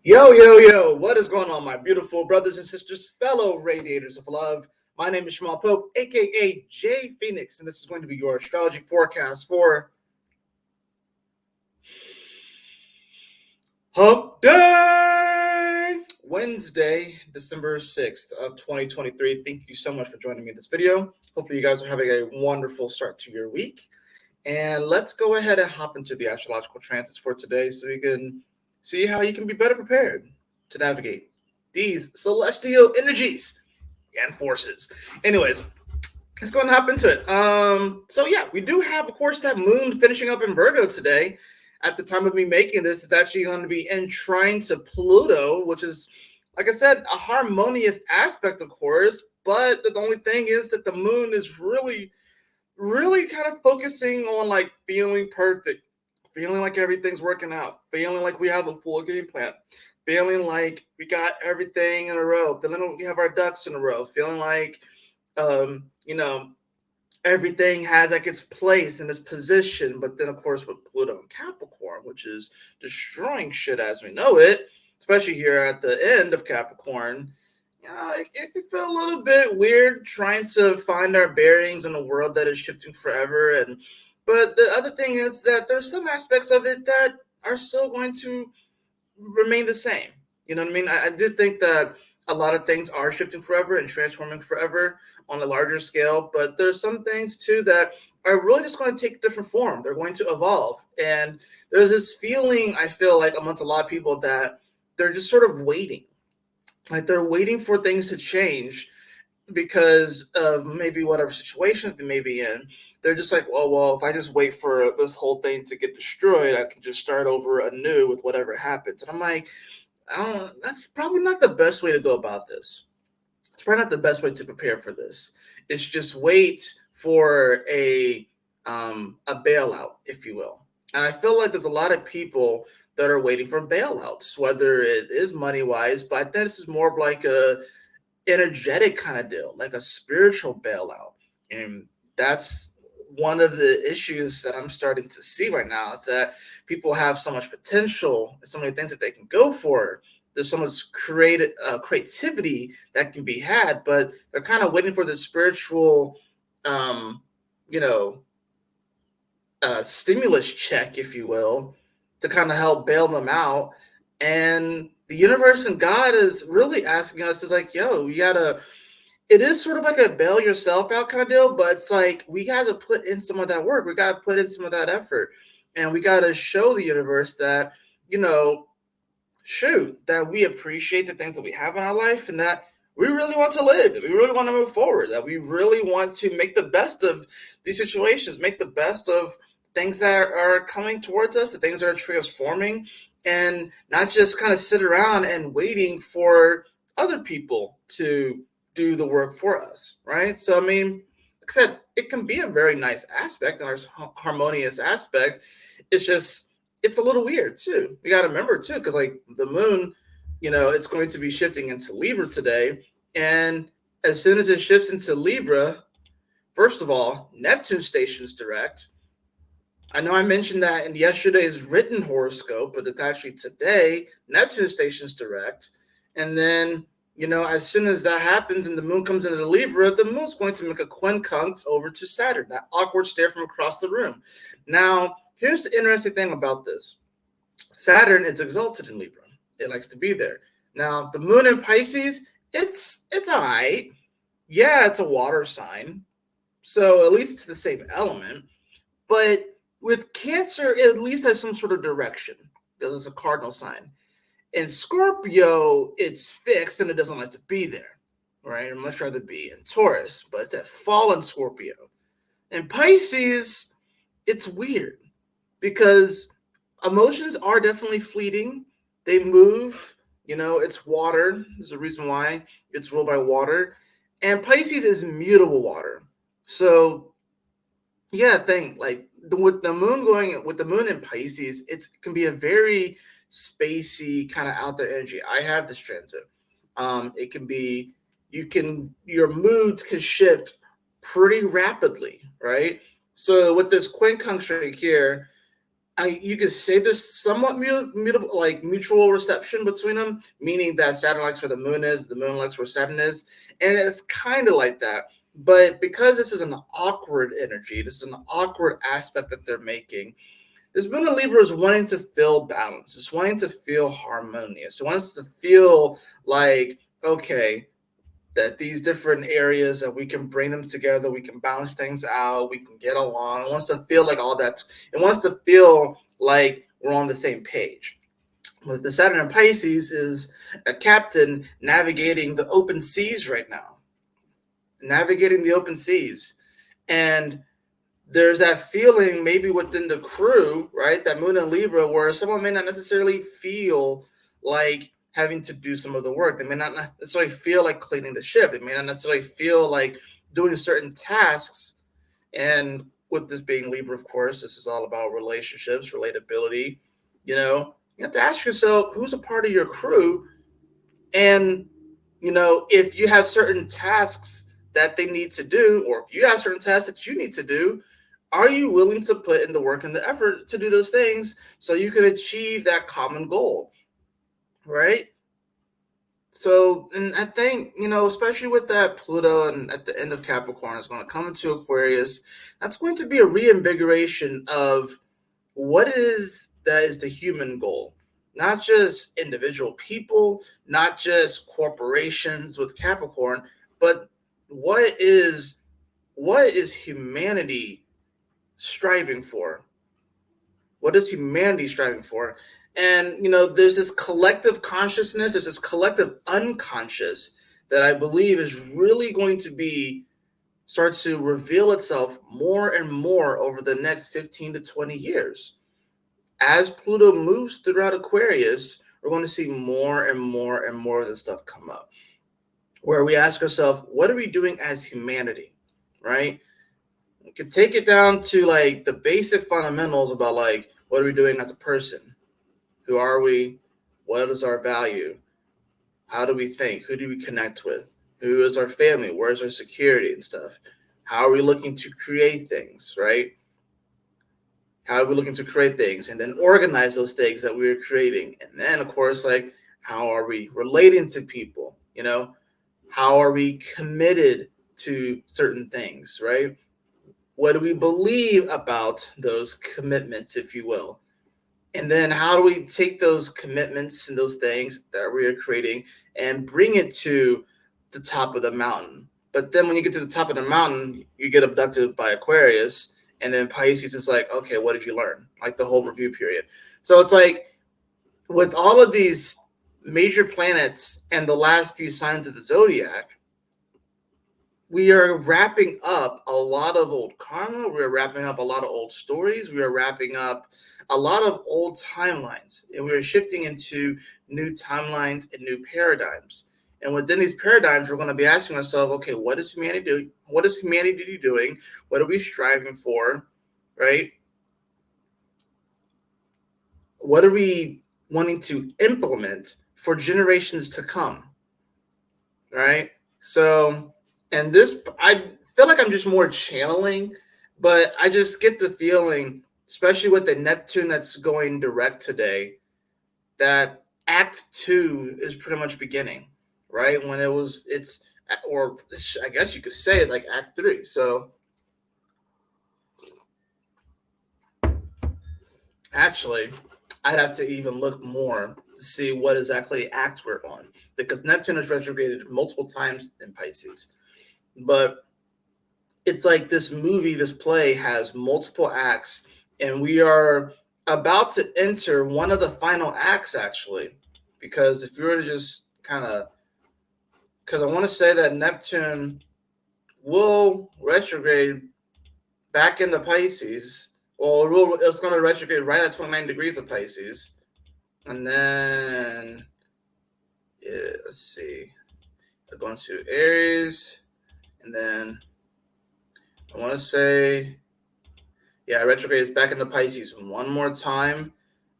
Yo, what is going on, my beautiful brothers and sisters, fellow radiators of love? My name is Shamal Pope, aka J Phoenix, and this is going to be your astrology forecast for Hump Day, Wednesday, December 6th of 2023. Thank you so much for joining me in this video. Hopefully you guys are having a wonderful start to your week. And let's go ahead and hop into the astrological transits for today so we can see how you can be better prepared to navigate these celestial energies and forces. Anyways, let's go and hop into it. We do have, of course, that moon finishing up in Virgo today. At the time of me making this, it's actually going to be in trine to Pluto, which is, like I said, a harmonious aspect, of course. But the only thing is that the moon is really kind of focusing on like feeling perfect, feeling like everything's working out, feeling like we have a full game plan, feeling like we got everything in a row, feeling like we have our ducks in a row, feeling like everything has like its place and its position. But then of course with Pluto and Capricorn, which is destroying shit as we know it, especially here at the end of Capricorn, it can feel a little bit weird trying to find our bearings in a world that is shifting forever. But the other thing is that there's some aspects of it that are still going to remain the same. You know what I mean? I do think that a lot of things are shifting forever and transforming forever on a larger scale, but there's some things too that are really just going to take a different form. They're going to evolve. And there's this feeling, I feel like, amongst a lot of people that they're just sort of waiting. Like they're waiting for things to change because of maybe whatever situation they may be in. They're just like, well, if I just wait for this whole thing to get destroyed, I can just start over anew with whatever happens. And I'm like, that's probably not the best way to go about this. It's probably not the best way to prepare for this. It's just wait for a bailout, if you will. And I feel like there's a lot of people that are waiting for bailouts, whether it is money wise, but I think this is more of like a energetic kind of deal, like a spiritual bailout. And that's one of the issues that I'm starting to see right now is that people have so much potential, so many things that they can go for. There's so much creativity that can be had, but they're kind of waiting for the spiritual, stimulus check, if you will, to kind of help bail them out. And the universe and God is really asking us, is like, yo, it is sort of like a bail yourself out kind of deal, but it's like, we got to put in some of that work. We got to put in some of that effort. And we got to show the universe that, that we appreciate the things that we have in our life and that we really want to live, that we really want to move forward, that we really want to make the best of these situations, make the best of things that are coming towards us, the things that are transforming, and not just kind of sit around and waiting for other people to do the work for us, right? So, I mean, like I said, it can be a very nice aspect and a harmonious aspect. It's a little weird too. We got to remember too, because like the moon, it's going to be shifting into Libra today. And as soon as it shifts into Libra, first of all, Neptune stations direct. I know I mentioned that in yesterday's written horoscope, but it's actually today, Neptune stations direct. And then, as soon as that happens and the moon comes into Libra, the moon's going to make a quincunx over to Saturn, that awkward stare from across the room. Now, here's the interesting thing about this. Saturn is exalted in Libra. It likes to be there. Now, the moon in Pisces, it's all right. Yeah, it's a water sign. So at least it's the same element. But with Cancer, it at least has some sort of direction because it's a cardinal sign. In Scorpio, it's fixed and it doesn't like to be there, right? I'd much rather be in Taurus, but it's at fallen Scorpio. In Pisces, it's weird because emotions are definitely fleeting. They move, it's water. There's a reason why it's ruled by water. And Pisces is mutable water. So, yeah, with the moon in Pisces, it can be a very spacey kind of out there energy. I have this transit. It can be, your moods can shift pretty rapidly, right? So with this quincunx right here, you could say there's somewhat mutable, like mutual reception between them, meaning that Saturn likes where the moon is, the moon likes where Saturn is, and it's kind of like that. But because this is an awkward energy, this is an awkward aspect that they're making. This moon in Libra is wanting to feel balance. It's wanting to feel harmonious. It wants to feel like, okay, that these different areas that we can bring them together, we can balance things out, we can get along. It wants to feel like all that's. It wants to feel like we're on the same page. With the Saturn in Pisces is a captain navigating the open seas right now, navigating the open seas, and there's that feeling maybe within the crew, right? That moon in Libra, where someone may not necessarily feel like having to do some of the work. They may not necessarily feel like cleaning the ship. They may not necessarily feel like doing certain tasks. And with this being Libra, of course, this is all about relationships, relatability. You have to ask yourself who's a part of your crew, and if you have certain tasks that they need to do, or if you have certain tasks that you need to do, are you willing to put in the work and the effort to do those things so you can achieve that common goal, right? So, and I think, especially with that Pluto and at the end of Capricorn, it's going to come into Aquarius. That's going to be a reinvigoration of what is the human goal, not just individual people, not just corporations with Capricorn, but what is humanity striving for? What is humanity striving for? And there's this collective consciousness, there's this collective unconscious that I believe is really going to start to reveal itself more and more over the next 15 to 20 years. As Pluto moves throughout Aquarius, we're going to see more and more and more of this stuff come up, where we ask ourselves, what are we doing as humanity, right? We could take it down to like the basic fundamentals about like, what are we doing as a person? Who are we? What is our value? How do we think? Who do we connect with? Who is our family? Where's our security and stuff? How are we looking to create things, right? How are we looking to create things and then organize those things that we are creating? And then, of course, like, how are we relating to people? How are we committed to certain things, right? What do we believe about those commitments, if you will? And then how do we take those commitments and those things that we are creating and bring it to the top of the mountain? But then when you get to the top of the mountain, you get abducted by Aquarius, and then Pisces is like, okay, what did you learn? Like the whole review period. So it's like with all of these major planets and the last few signs of the zodiac, we are wrapping up a lot of old karma. We're wrapping up a lot of old stories. We are wrapping up a lot of old timelines, and we're shifting into new timelines and new paradigms. And within these paradigms, we're going to be asking ourselves, okay, what is humanity doing? What is humanity doing? What are we striving for, right? What are we wanting to implement for generations to come, right? So, and this, I feel like I'm just more channeling, but I just get the feeling, especially with the Neptune that's going direct today, that Act 2 is pretty much beginning, right? When or I guess you could say it's like Act 3. So actually, I'd have to even look more to see what exactly act we're on, because Neptune has retrograded multiple times in Pisces. But it's like this movie, this play has multiple acts, and we are about to enter one of the final acts, actually. Because if you were to just because I want to say that Neptune will retrograde back into Pisces. Well, it's going to retrograde right at 29 degrees of Pisces. And then, let's see. We're going to Aries. And then I want to say, retrograde is back into Pisces one more time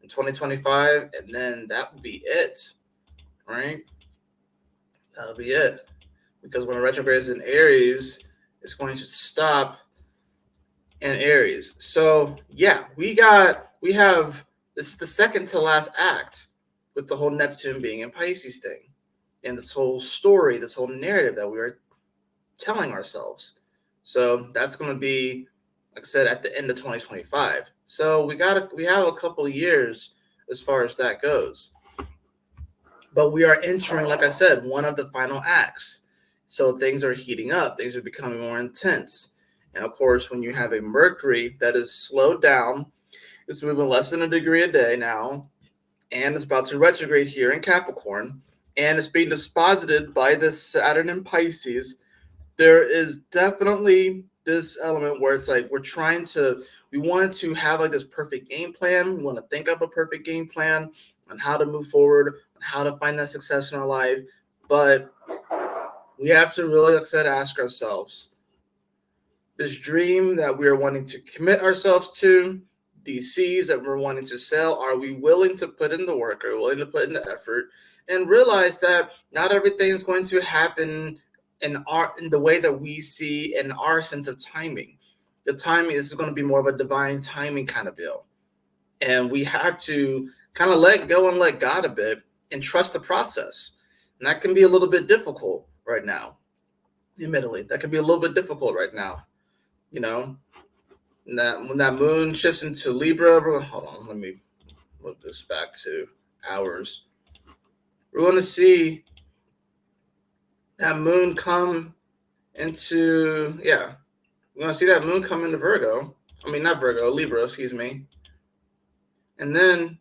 in 2025. And then that will be it, right? That'll be it. Because when retrograde is in Aries, it's going to stop in Aries. So, we got we have this the second to last act with the whole Neptune being in Pisces thing, and this whole story, this whole narrative that we are telling ourselves. So that's going to be, like I said, at the end of 2025. So we have a couple of years as far as that goes. But we are entering, like I said, one of the final acts. So things are heating up, things are becoming more intense. And of course, when you have a Mercury that is slowed down, it's moving less than a degree a day now, and it's about to retrograde here in Capricorn, and it's being disposited by this Saturn in Pisces. There is definitely this element where it's like we want to have like this perfect game plan. We want to think up a perfect game plan on how to move forward, on how to find that success in our life. But we have to really, like I said, ask ourselves, this dream that we are wanting to commit ourselves to, these seeds that we're wanting to sell, are we willing to put in the work, are we willing to put in the effort, and realize that not everything is going to happen in the way that we see in our sense of timing. The timing is going to be more of a divine timing kind of deal. And we have to kind of let go and let God a bit and trust the process. And that can be a little bit difficult right now. Admittedly, that can be a little bit difficult right now. You know, when that moon shifts into Libra, hold on, let me move this back to hours. We're going to see that moon come into, we're going to see that moon come into Virgo. I mean, not Virgo, Libra, excuse me. And then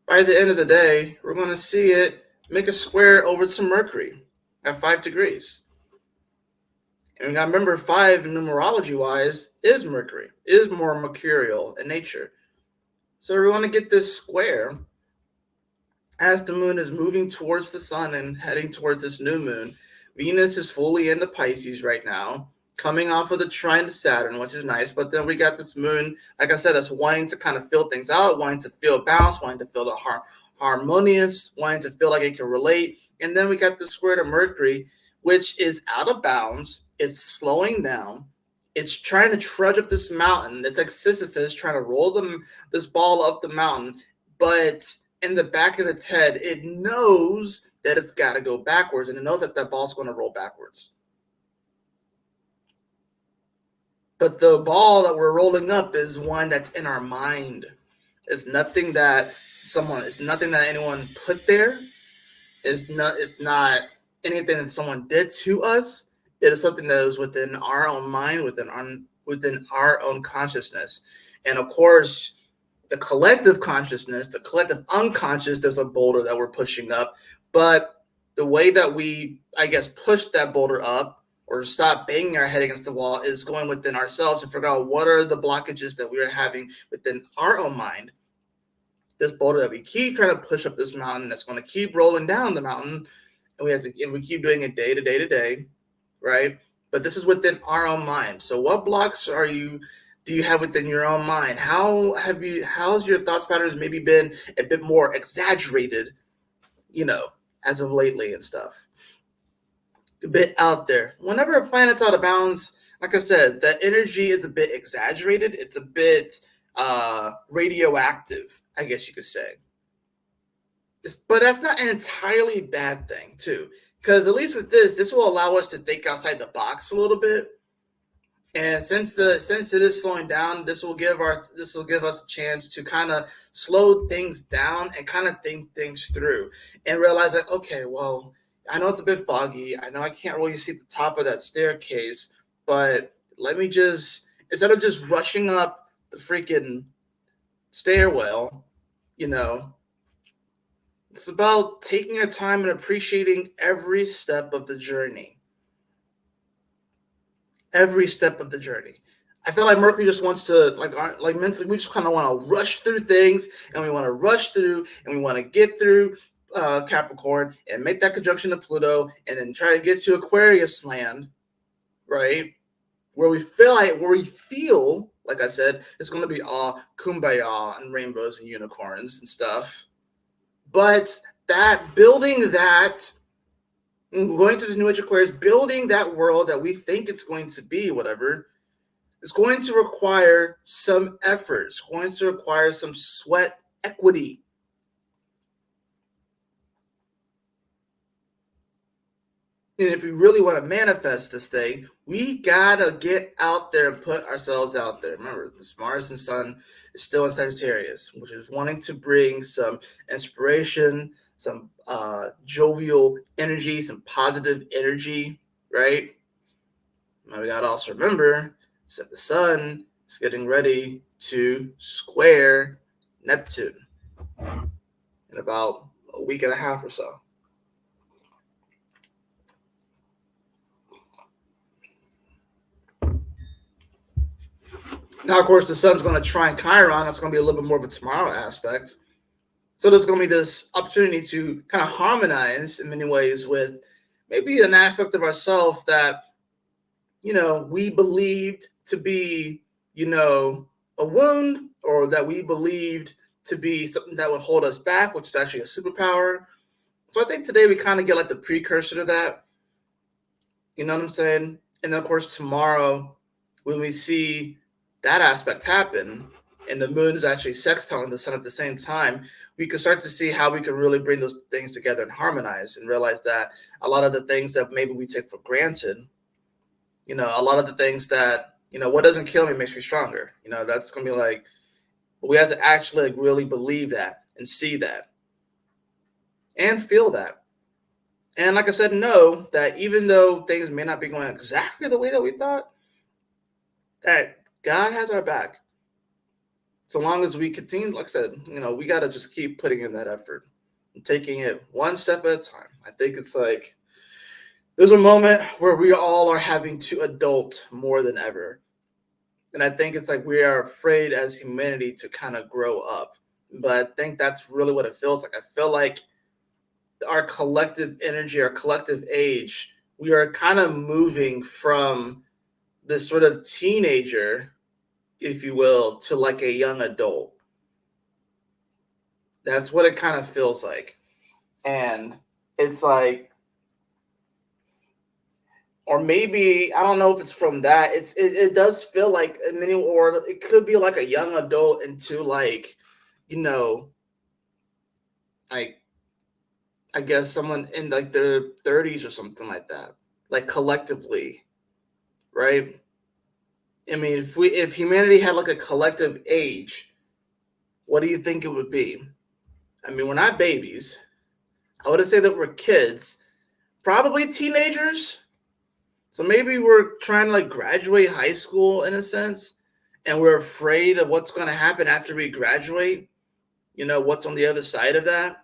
by the end of the day, we're going to see it make a square over to Mercury at 5 degrees. And we got to remember, 5 numerology-wise is Mercury, is more mercurial in nature. So we want to get this square as the moon is moving towards the sun and heading towards this new moon. Venus is fully into Pisces right now, coming off of the trine to Saturn, which is nice. But then we got this moon, like I said, that's wanting to kind of feel things out, wanting to feel balanced, wanting to feel the harmonious, wanting to feel like it can relate. And then we got the square to Mercury, which is out of bounds. It's slowing down. It's trying to trudge up this mountain. It's like Sisyphus trying to roll this ball up the mountain. But in the back of its head, it knows that it's got to go backwards, and it knows that that ball's going to roll backwards. But the ball that we're rolling up is one that's in our mind. It's nothing that anyone put there. It's not anything that someone did to us. It is something that is within our own mind, within our own consciousness. And of course, the collective consciousness, the collective unconscious, there's a boulder that we're pushing up. But the way that we, I guess, push that boulder up or stop banging our head against the wall is going within ourselves and figure out what are the blockages that we are having within our own mind. This boulder that we keep trying to push up this mountain, that's going to keep rolling down the mountain, and we keep doing it day to day to day, right? But this is within our own mind. So what blocks do you have within your own mind? How's your thoughts patterns maybe been a bit more exaggerated, as of lately and stuff? A bit out there. Whenever a planet's out of bounds, like I said, the energy is a bit exaggerated. It's a bit radioactive, I guess you could say. But that's not an entirely bad thing, too, because at least with this will allow us to think outside the box a little bit. And since it is slowing down, this will give us a chance to kind of slow things down and kind of think things through and realize that, okay, well, I know it's a bit foggy. I know I can't really see the top of that staircase, but let me just, instead of just rushing up the freaking stairwell, it's about taking your time and appreciating every step of the journey. Every step of the journey. I feel like Mercury just wants to, like mentally, we just kind of want to rush through things, and we want to rush through, and we want to get through Capricorn and make that conjunction to Pluto, and then try to get to Aquarius land, right? Where we feel, like I said, it's going to be all kumbaya and rainbows and unicorns and stuff. But going to this New Age Aquarius, building that world that we think it's going to be, whatever, It's going to require some effort. It's going to require some sweat equity. And if we really want to manifest this thing, we gotta get out there and put ourselves out there. Remember, this Mars and Sun is still in Sagittarius, which is wanting to bring some inspiration, some jovial energy, some positive energy, right? Now we gotta also remember that the Sun is getting ready to square Neptune in about a week and a half or so. Now, of course, the Sun's going to trine Chiron. That's going to be a little bit more of a tomorrow aspect. So there's going to be this opportunity to kind of harmonize in many ways with maybe an aspect of ourselves that, we believed to be, a wound, or that we believed to be something that would hold us back, which is actually a superpower. So I think today we kind of get like the precursor to that. You know what I'm saying? And then, of course, tomorrow, when we see that aspect happen, and the moon is actually sextiling the sun at the same time, we can start to see how we can really bring those things together and harmonize, and realize that a lot of the things that maybe we take for granted, a lot of the things that, what doesn't kill me makes me stronger. That's going to be like, we have to actually really believe that and see that and feel that. And like I said, know that even though things may not be going exactly the way that we thought, that God has our back. So long as we continue, like I said, we got to just keep putting in that effort and taking it one step at a time. I think it's like there's a moment where we all are having to adult more than ever. And I think it's like we are afraid as humanity to kind of grow up. But I think that's really what it feels like. I feel like our collective energy, our collective age, we are kind of moving from this sort of teenager, if you will, to like a young adult. That's what it kind of feels like. And it's like, or maybe, I don't know if it's from that. It does feel like a mini, or it could be like a young adult into like, like, I guess someone in like their 30s or something like that, like collectively, right? I mean, if humanity had like a collective age, what do you think it would be? I mean, we're not babies. I wouldn't say that we're kids, probably teenagers. So maybe we're trying to like graduate high school in a sense, and we're afraid of what's going to happen after we graduate. What's on the other side of that?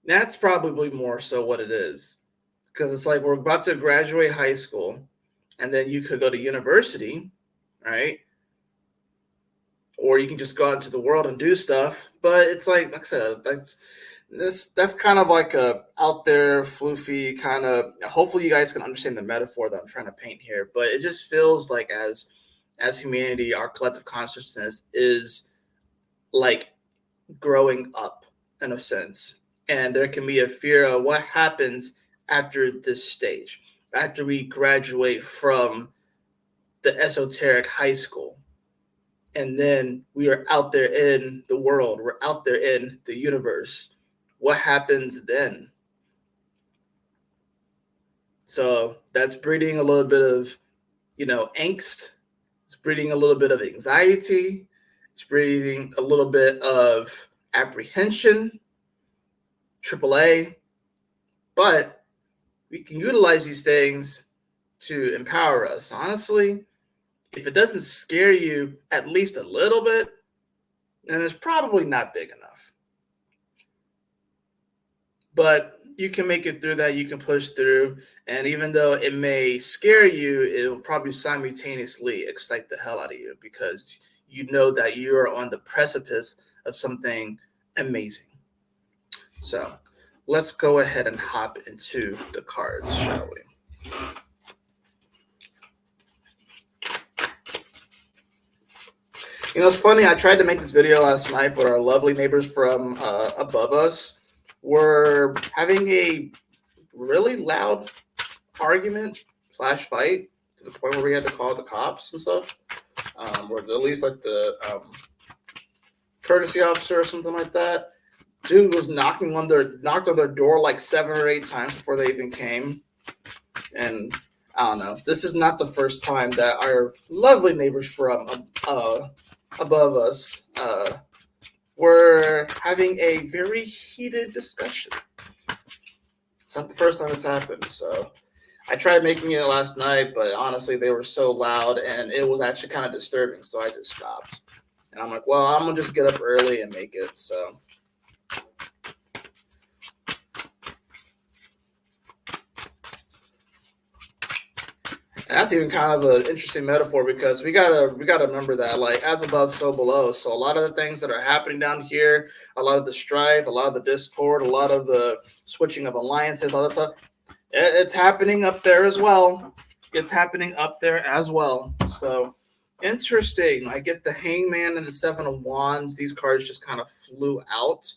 That's probably more so what it is. Because it's like we're about to graduate high school, and then you could go to university, right? Or you can just go out into the world and do stuff. But it's like I said, that's kind of like a out there floofy kind of. Hopefully, you guys can understand the metaphor that I'm trying to paint here. But it just feels like as humanity, our collective consciousness is like growing up in a sense, and there can be a fear of what happens after this stage, after we graduate from the esoteric high school. And then we are out there in the world, we're out there in the universe. What happens then? So that's breeding a little bit of, angst. It's breeding a little bit of anxiety. It's breeding a little bit of apprehension, AAA. But we can utilize these things to empower us. Honestly, if it doesn't scare you at least a little bit, then it's probably not big enough. But you can make it through that. You can push through. And even though it may scare you, it will probably simultaneously excite the hell out of you, because you know that you are on the precipice of something amazing. So let's go ahead and hop into the cards, shall we? It's funny. I tried to make this video last night, but our lovely neighbors from above us were having a really loud argument / fight, to the point where we had to call the cops and stuff, or at least like the courtesy officer or something like that. Dude was knocked on their door like 7 or 8 times before they even came. And I don't know. This is not the first time that our lovely neighbors from above us were having a very heated discussion. It's not the first time it's happened. So I tried making it last night, but honestly, they were so loud and it was actually kind of disturbing. So I just stopped. And I'm like, well, I'm going to just get up early and make it. So. And that's even kind of an interesting metaphor because we gotta remember that, like, as above, so below. So a lot of the things that are happening down here, a lot of the strife, a lot of the discord, a lot of the switching of alliances, all that stuff, it's happening up there as well. It's happening up there as well. So interesting. I get the Hangman and the Seven of Wands. These cards just kind of flew out,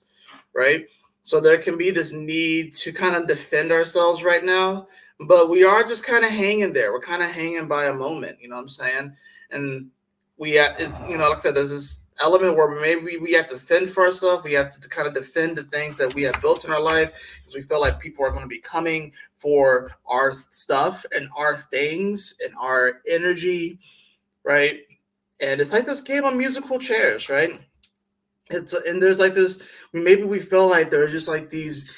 right? So there can be this need to kind of defend ourselves right now, but we are just kind of hanging there. We're kind of hanging by a moment, you know what I'm saying? And we, like I said, there's this element where maybe we have to fend for ourselves. We have to kind of defend the things that we have built in our life because we feel like people are going to be coming for our stuff and our things and our energy, right? And it's like this game of musical chairs, right? And there's like this, maybe we feel like there's just like these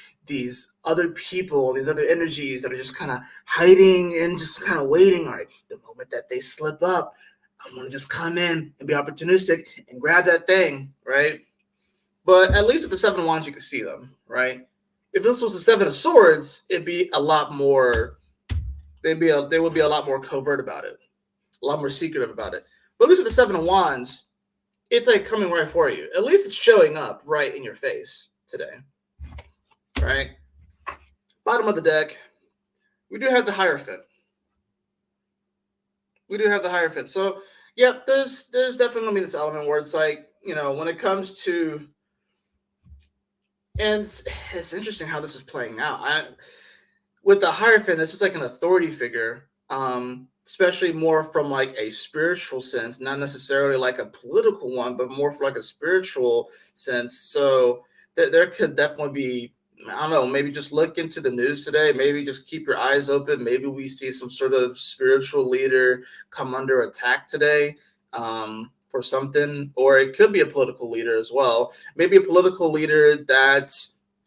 other people, these other energies that are just kind of hiding and just kind of waiting. All right, the moment that they slip up, I'm going to just come in and be opportunistic and grab that thing, right? But at least with the Seven of Wands, you can see them, right? If this was the Seven of Swords, it'd be a lot more, they would be a lot more covert about it, a lot more secretive about it. But at least with the Seven of Wands, it's like coming right for you. At least it's showing up right in your face today, right? Bottom of the deck, we do have the Hierophant. We do have the Hierophant. So, yep, there's definitely going to be this element where it's like, when it comes to, and it's interesting how this is playing out. With the Hierophant, this is like an authority figure, especially more from like a spiritual sense, not necessarily like a political one, but more for like a spiritual sense. So there could definitely be, I don't know, maybe just look into the news today. Maybe just keep your eyes open. Maybe we see some sort of spiritual leader come under attack today for something, or it could be a political leader as well. Maybe a political leader that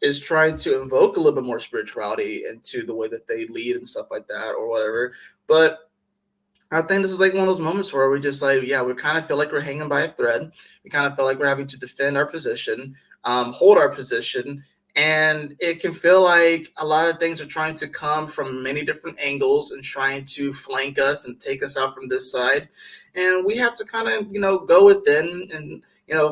is trying to invoke a little bit more spirituality into the way that they lead and stuff like that or whatever. But I think this is like one of those moments where we just like, yeah, we kind of feel like we're hanging by a thread. We kind of feel like we're having to defend our position, hold our position. And it can feel like a lot of things are trying to come from many different angles and trying to flank us and take us out from this side. And we have to kind of, go within and,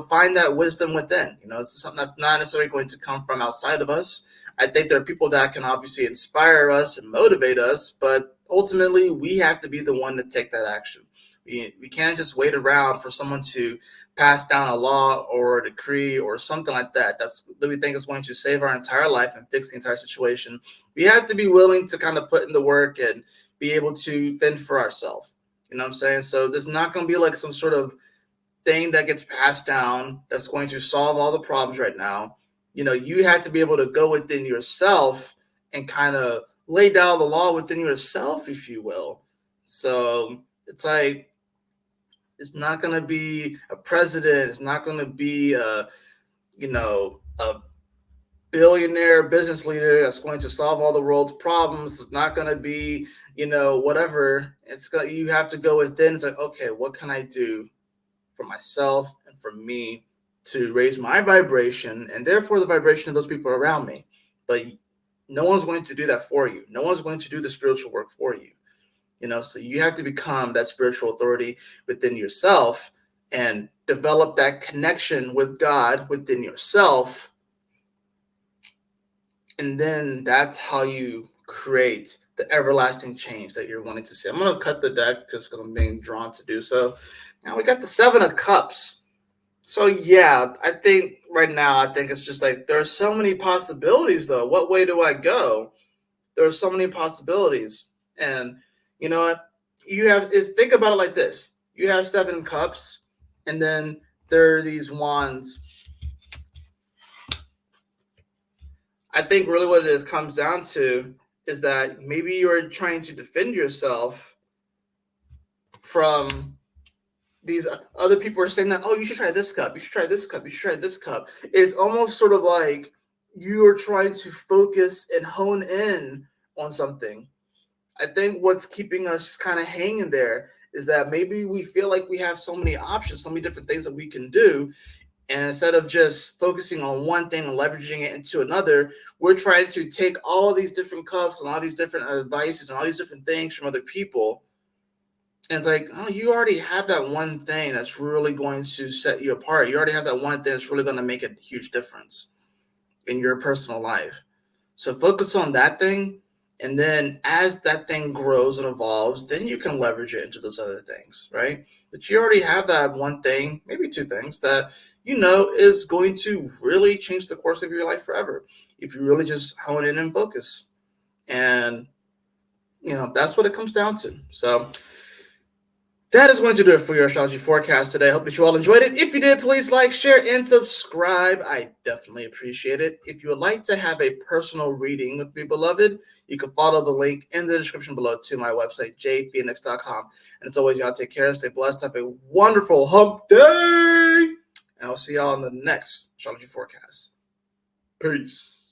find that wisdom within. It's something that's not necessarily going to come from outside of us. I think there are people that can obviously inspire us and motivate us, but ultimately we have to be the one to take that action. We can't just wait around for someone to pass down a law or a decree or something like that that we think is going to save our entire life and fix the entire situation. We have to be willing to kind of put in the work and be able to fend for ourselves. You know what I'm saying? So there's not going to be like some sort of thing that gets passed down that's going to solve all the problems right now. You have to be able to go within yourself and kind of lay down the law within yourself, if you will. So it's like, it's not going to be a president. It's not going to be a billionaire business leader that's going to solve all the world's problems. It's not going to be, whatever. You have to go within. It's like, okay, what can I do for myself and for me to raise my vibration and therefore the vibration of those people around me? But no one's going to do that for you. No one's going to do the spiritual work for you. So you have to become that spiritual authority within yourself and develop that connection with God within yourself. And then that's how you create the everlasting change that you're wanting to see. I'm going to cut the deck because I'm being drawn to do so. Now we got the Seven of Cups. So yeah, I think right now, it's just like there are so many possibilities though. What way do I go? There are so many possibilities. And you know what? think about it like this. You have 7 cups, and then there are these wands. I think really what it comes down to is that maybe you're trying to defend yourself from these other people are saying that, oh, you should try this cup, you should try this cup, you should try this cup. It's almost sort of like you are trying to focus and hone in on something. I think what's keeping us just kind of hanging there is that maybe we feel like we have so many options, so many different things that we can do. And instead of just focusing on one thing and leveraging it into another, we're trying to take all of these different cups and all these different advices and all these different things from other people. And it's like, oh, you already have that one thing that's really going to set you apart. You already have that one thing that's really going to make a huge difference in your personal life. So focus on that thing. And then as that thing grows and evolves, then you can leverage it into those other things, right? But you already have that one thing, maybe 2 things that you know is going to really change the course of your life forever if you really just hone in and focus. And, that's what it comes down to. So that is going to do it for your astrology forecast today. I hope that you all enjoyed it. If you did, please like, share, and subscribe. I definitely appreciate it. If you would like to have a personal reading with me, beloved, you can follow the link in the description below to my website, jphoenix.com. And as always, y'all take care, stay blessed, have a wonderful hump day, and I'll see y'all in the next astrology forecast. Peace.